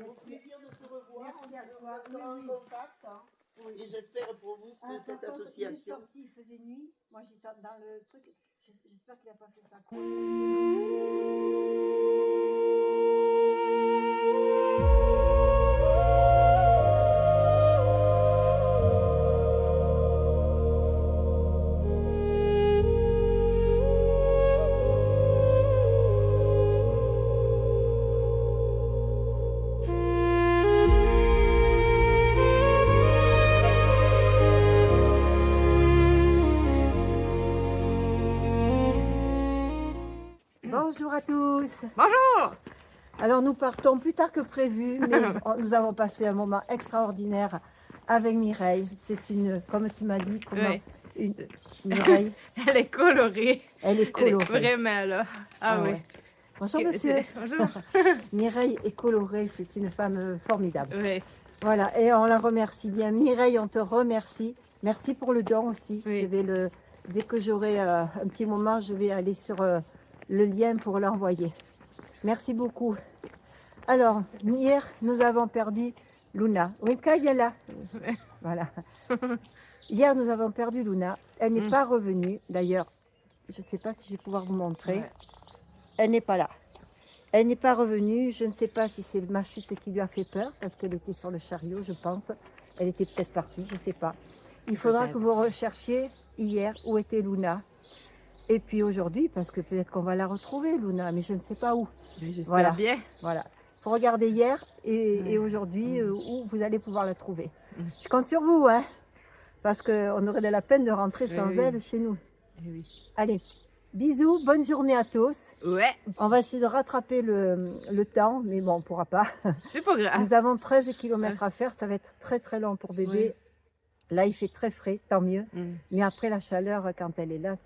Au plaisir de te revoir. Merci à toi. On restera en contact. Hein. Oui. Et j'espère pour vous que cette Par contre, il est association. sorti, il faisait nuit. Moi, j'étais dans le truc. J'espère qu'il n'a pas fait ça. Bonjour à tous. Bonjour! Alors nous partons plus tard que prévu, mais nous avons passé un moment extraordinaire avec Mireille. C'est une, comme tu m'as dit, comment, Oui. une Mireille, Elle est colorée. elle est Elle est colorée. vraiment là. Ah, oui. ouais. Bonjour monsieur. Bonjour. Mireille est colorée, c'est une femme formidable. Oui. Voilà, et on la remercie bien. Mireille, on te remercie. Merci pour le don aussi. Oui. Je vais dès que j'aurai un petit moment, je vais aller sur le lien pour l'envoyer. Merci beaucoup. Alors, hier, nous avons perdu Luna. Winka, viens là. Voilà. Hier, nous avons perdu Luna. Elle n'est pas revenue. D'ailleurs, je ne sais pas si je vais pouvoir vous montrer. Ouais. Elle n'est pas là. Elle n'est pas revenue. Je ne sais pas si c'est ma chute qui lui a fait peur, parce qu'elle était sur le chariot, je pense. Elle était peut-être partie, je ne sais pas. Il faudra que vous recherchiez hier où était Luna. Et puis aujourd'hui, parce que peut-être qu'on va la retrouver, Luna, mais je ne sais pas où. J'espère Voilà. bien. Voilà. Il faut regarder hier et aujourd'hui où vous allez pouvoir la trouver. Je compte sur vous, hein, parce qu'on aurait de la peine de rentrer sans elle chez nous. Oui. Allez, bisous, bonne journée à tous. Ouais, On va essayer de rattraper le temps, mais bon, on ne pourra pas. c'est pas grave. Nous avons 13 km à faire, ça va être très très long pour bébé. Ouais. Là, il fait très frais, tant mieux. Mm. Mais après, la chaleur, quand elle est là,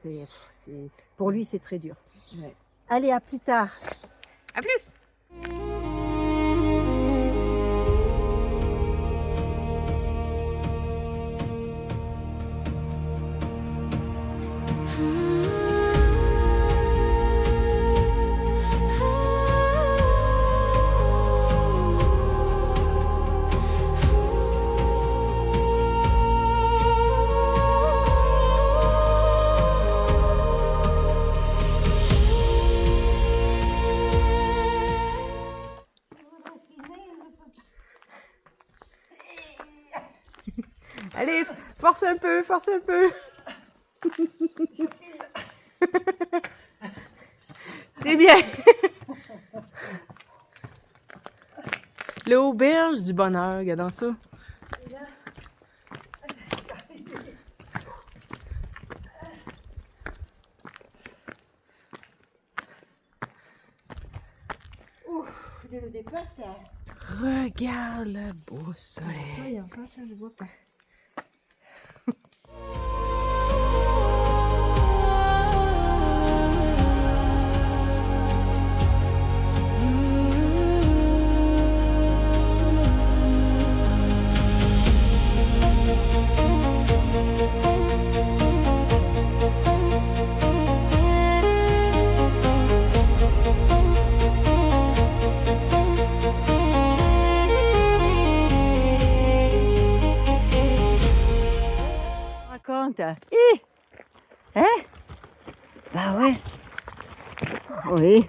pour lui, c'est très dur. Ouais. Allez, à plus tard. À plus! Allez, force un peu, force un peu. C'est bien. L'auberge du bonheur, regardons ça. Ouf, dès le départ, ça. Regarde le beau soleil. Soleil en face, je ne vois pas. Raconte. Hi. Hein? Bah ouais. Oui.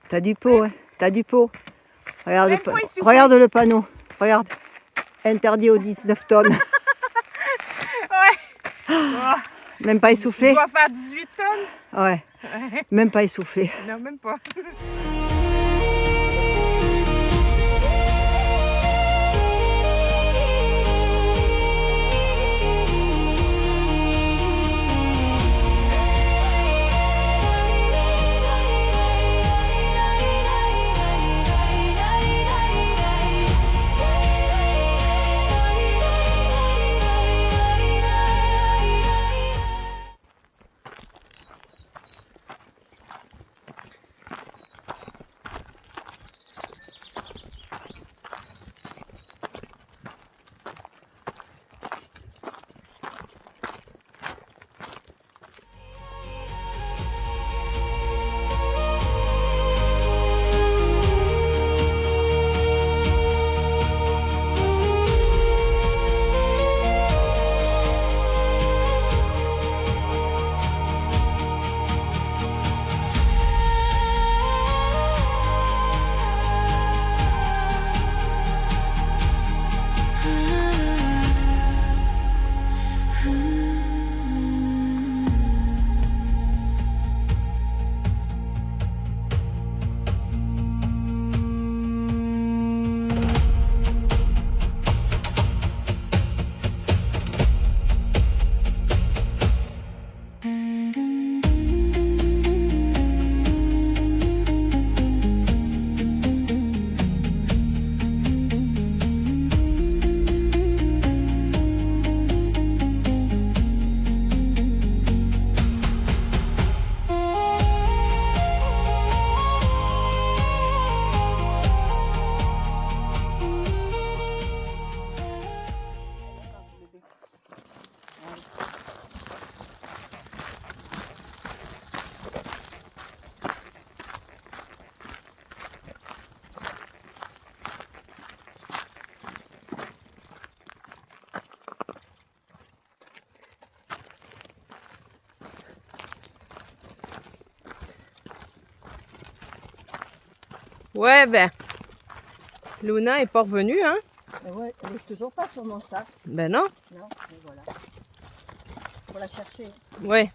T'as du pot, hein? T'as du pot. Regarde, Même pas essoufflé. regarde le panneau. Regarde. Interdit aux 19 tonnes. Ouais. Oh, Même pas il essoufflé. doit faire 18 tonnes. Ouais. Ouais. Même pas essoufflé. Non, même pas. Ouais, ben, Luna est pas revenue, hein? Ouais, elle est toujours pas sur mon sac. Ben non. Non, mais voilà. Faut la chercher. Ouais.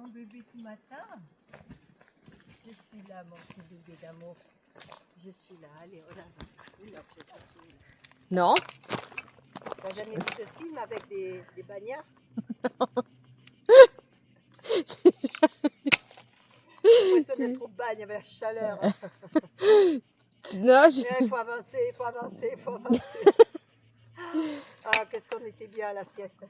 mon bébé tout matin. Je suis là, mon petit bébé d'amour. Je suis là. Allez, on avance. Oui, après, pas tout. Non? T'as jamais vu de film avec des bagnards? J'ai l'impression d'être au bagne avec la chaleur. Tu nages? Mais il faut avancer, il faut avancer, il faut avancer. Ah, qu'est-ce qu'on était bien à la sieste.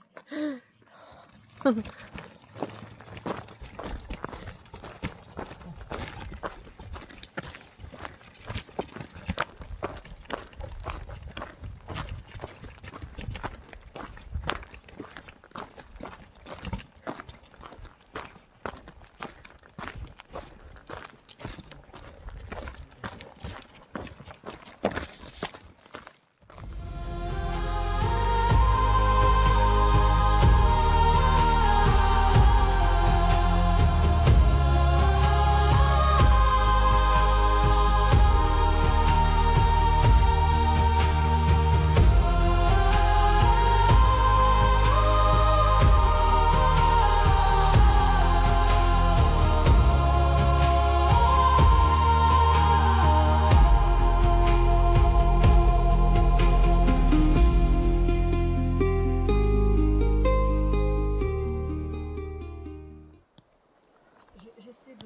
J'essaie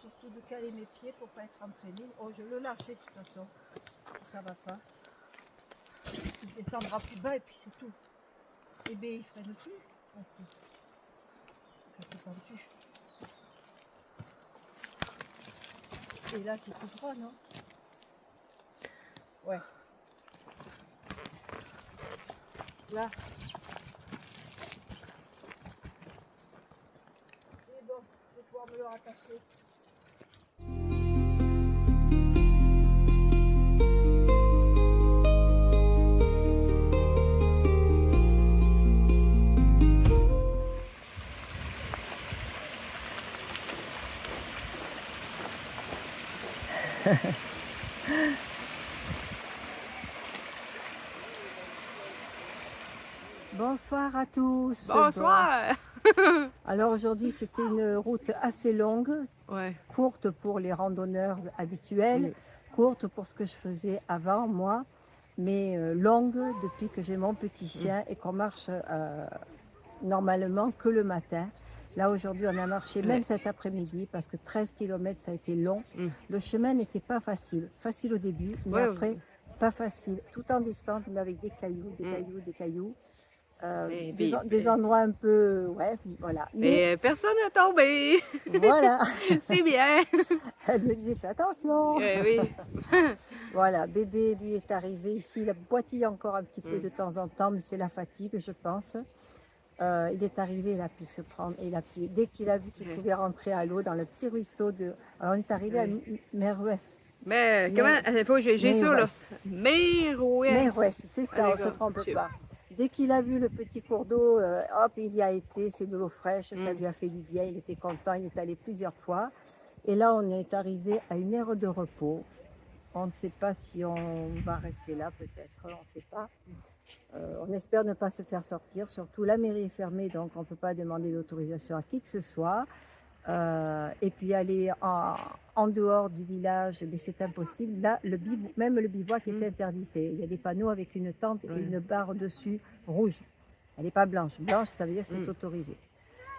surtout de caler mes pieds pour pas être entraînée. Oh, je le lâche de toute façon, si ça va pas. Il descendra plus bas et puis c'est tout. Et bien, il freine plus. Ah si. C'est cassé pentu. Et là, c'est tout droit, non? Ouais. Là. C'est bon, je vais pouvoir me le rattacher. Bonsoir à tous. Bonsoir! Bon. Alors aujourd'hui c'était une route assez longue, Ouais. courte pour les randonneurs habituels, courte pour ce que je faisais avant moi, mais longue depuis que j'ai mon petit chien et qu'on marche normalement que le matin. Là aujourd'hui on a marché même cet après-midi parce que 13 km ça a été long. Le chemin n'était pas facile, facile au début, mais après pas facile, tout en descente mais avec des cailloux, des cailloux, des cailloux. Des endroits un peu, ouais, voilà. Mais personne n'est tombé. Voilà. C'est bien. Elle me disait, fais attention. Oui. Voilà, bébé, lui, est arrivé ici. Il a boitillé encore un petit peu de temps en temps, mais c'est la fatigue, je pense. Il est arrivé, il a pu se prendre, dès qu'il a vu qu'il pouvait rentrer à l'eau dans le petit ruisseau de... Alors, on est arrivé à Merouès. Mais comment, il faut que j'ai ça, là. Merouès, c'est ça, on ne se trompe Je sais pas. Dès qu'il a vu le petit cours d'eau, hop, il y a été, c'est de l'eau fraîche, ça lui a fait du bien, il était content, il est allé plusieurs fois. Et là, on est arrivé à une aire de repos. On ne sait pas si on va rester là, peut-être, on ne sait pas. On espère ne pas se faire sortir, surtout la mairie est fermée, donc on ne peut pas demander d'autorisation à qui que ce soit. Et puis aller en dehors du village, mais c'est impossible. Là, même le bivouac est interdit. Il y a des panneaux avec une tente et une barre dessus rouge. Elle n'est pas blanche. Blanche, ça veut dire que c'est autorisé.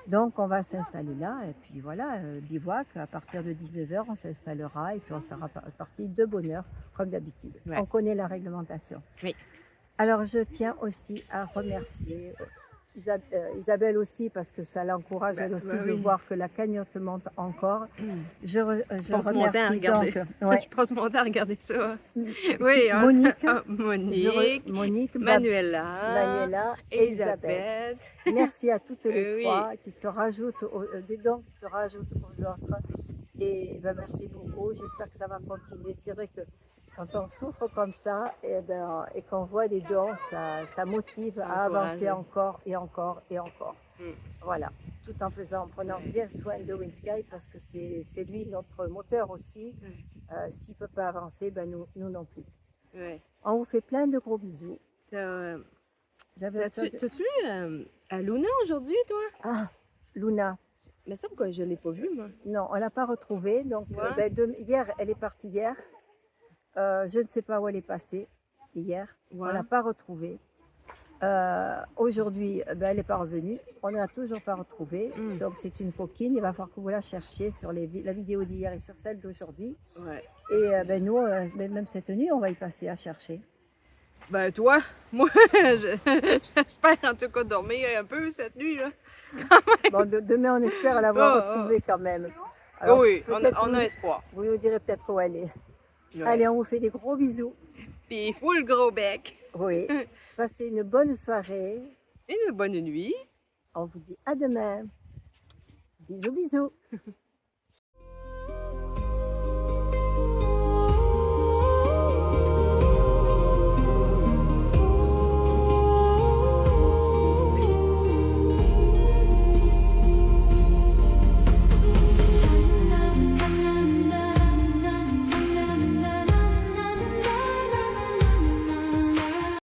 Donc on va s'installer là, et puis voilà, bivouac, à partir de 19h, on s'installera, et puis on sera parti de bonne heure, comme d'habitude. Ouais. On connaît la réglementation. Oui. Alors je tiens aussi à remercier Isabelle aussi, parce que ça l'encourage elle aussi de voir que la cagnotte monte encore. Je remercie donc... Ouais. Je passe mon temps à regarder ça. Oui, Monique, Manuela, et Isabelle. Merci à toutes les trois qui se rajoutent, des dons qui se rajoutent aux autres. Et ben, merci beaucoup, j'espère que ça va continuer. C'est vrai que quand on souffre comme ça et qu'on voit des dons, ça motive à avancer encore et encore et encore. Voilà, tout en prenant bien soin de Windsky parce que c'est lui notre moteur aussi. S'il ne peut pas avancer, ben nous non plus. Ouais. On vous fait plein de gros bisous. T'as-tu Luna aujourd'hui, toi? Ah, Luna. Il me semble que je ne l'ai pas vue, moi. Non, on l'a pas retrouvée. Donc, Ouais. hier, elle est partie hier. Je ne sais pas où elle est passée hier. On Ouais. l'a pas retrouvée. Aujourd'hui, elle n'est pas revenue. On ne l'a toujours pas retrouvée. Mm. Donc, c'est une coquine. Il va falloir que vous la cherchiez sur la vidéo d'hier et sur celle d'aujourd'hui. Ouais. Et nous, même cette nuit, on va y passer à chercher. Ben toi, moi, j'espère en tout cas dormir un peu cette nuit, là. Bon, demain, on espère l'avoir Oh, oh. retrouvée quand même. Alors, Oui, on peut-être a espoir. vous nous direz peut-être où elle est. Ouais. Allez, on vous fait des gros bisous. Puis full gros bec. Oui. Passez une bonne soirée. Une bonne nuit. On vous dit à demain. Bisous, bisous.